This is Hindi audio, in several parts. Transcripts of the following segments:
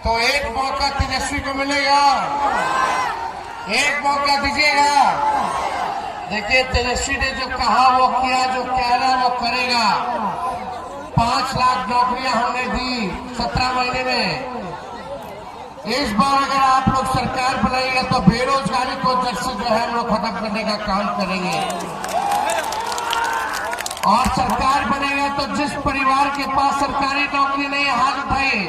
तो एक मौका तेजस्वी को मिलेगा, एक मौका दीजिएगा। देखिए तेजस्वी ने जो कहा वो किया, जो कह रहा वो करेगा। 5 लाख नौकरियां हमने दी 17 महीने में। इस बार अगर आप लोग सरकार बनाएंगे तो बेरोजगारी को जड़ से जो है हम लोग खत्म करने का काम करेंगे। और सरकार बनेगा तो जिस परिवार के पास सरकारी नौकरी नहीं है हाथ उठाइए।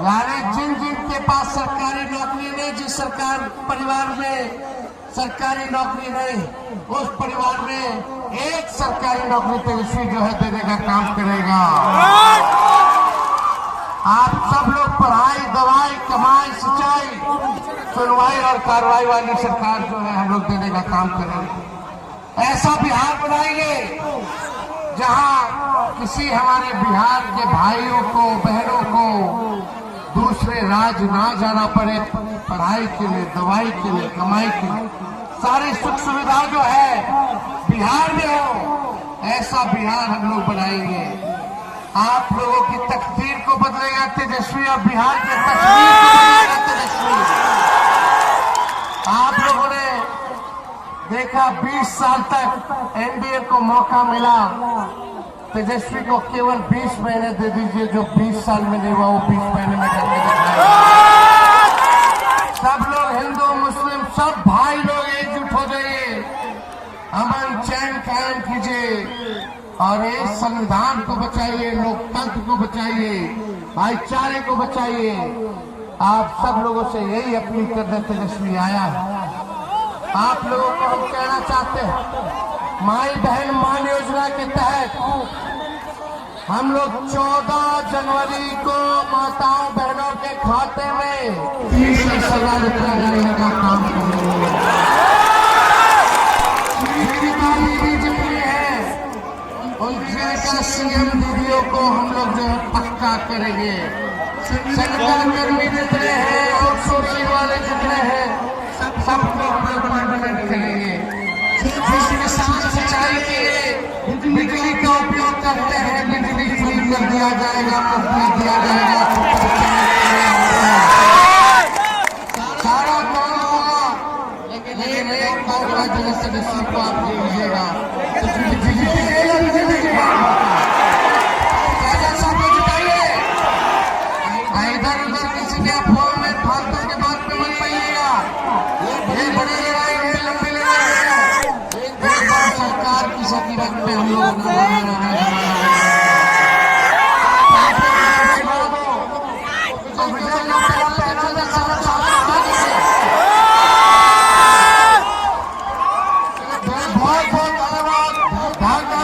यानी जिन जिन के पास सरकारी नौकरी नहीं, जिस सरकार परिवार में सरकारी नौकरी नहीं, उस परिवार में एक सरकारी नौकरी तेजस्वी जो है देने का काम करेगा। आप सब लोग पढ़ाई, दवाई, कमाई, सिंचाई, सुनवाई और कार्रवाई वाली सरकार जो है हम लोग देने का काम करेंगे। ऐसा बिहार बनाएंगे जहां किसी हमारे बिहार के भाइयों को, बहनों को दूसरे राज्य ना जाना पड़े पढ़ाई के लिए, दवाई के लिए, कमाई के लिए। सारी सुख सुविधा जो है बिहार में हो, ऐसा बिहार हम लोग बनाएंगे। आप लोगों की तकदीर को बदलेगा तेजस्वी और बिहार की तस्वीर को बदलेगा तेजस्वी। आप लोगों ने देखा 20 साल तक एनडीए को मौका मिला, तेजस्वी को केवल 20 महीने दे दीजिए। जो 20 साल में नहीं हुआ वो 20 महीने में करके दिखाएगा। सब लोग हिंदू मुस्लिम सब भाई लोग एकजुट हो जाइए, अमन चैन कायम कीजिए और इस संविधान को बचाइए, लोकतंत्र को बचाइए, भाईचारे को बचाइए। आप सब लोगों से यही अपील करने तेजस्वी आया है। आप लोगों को हम कहना चाहते हैं, माई बहन मान योजना के तहत हम लोग 14 जनवरी को माताओं बहनों के खाते में 30,000 रुपया डालने का काम करेंगे। उनका सीएम दीदियों को हम लोग जो है पक्का करेंगे। संगठन कर्मी जितने हैं, आउटसोर्सिंग वाले जितने हैं, सबको हम लोग परमानेंट करेंगे। जिस किसान सिंचाई के लिए बिजली का उपयोग करते हैं, बिजली फ्री कर दिया जाएगा, मुफ्त दिया जाएगा। सारा काम होगा, लेकिन एक काम का जो सदस्य को आप दे दीजिएगा। इधर उधर किसी के फोन में फालतू के बात पे मत पाइएगा। ये बड़ी लड़ाई है, लंबी लड़ाई है। एक बार सरकार की सकीरत पे हम लोग बहुत बहुत धन्यवाद।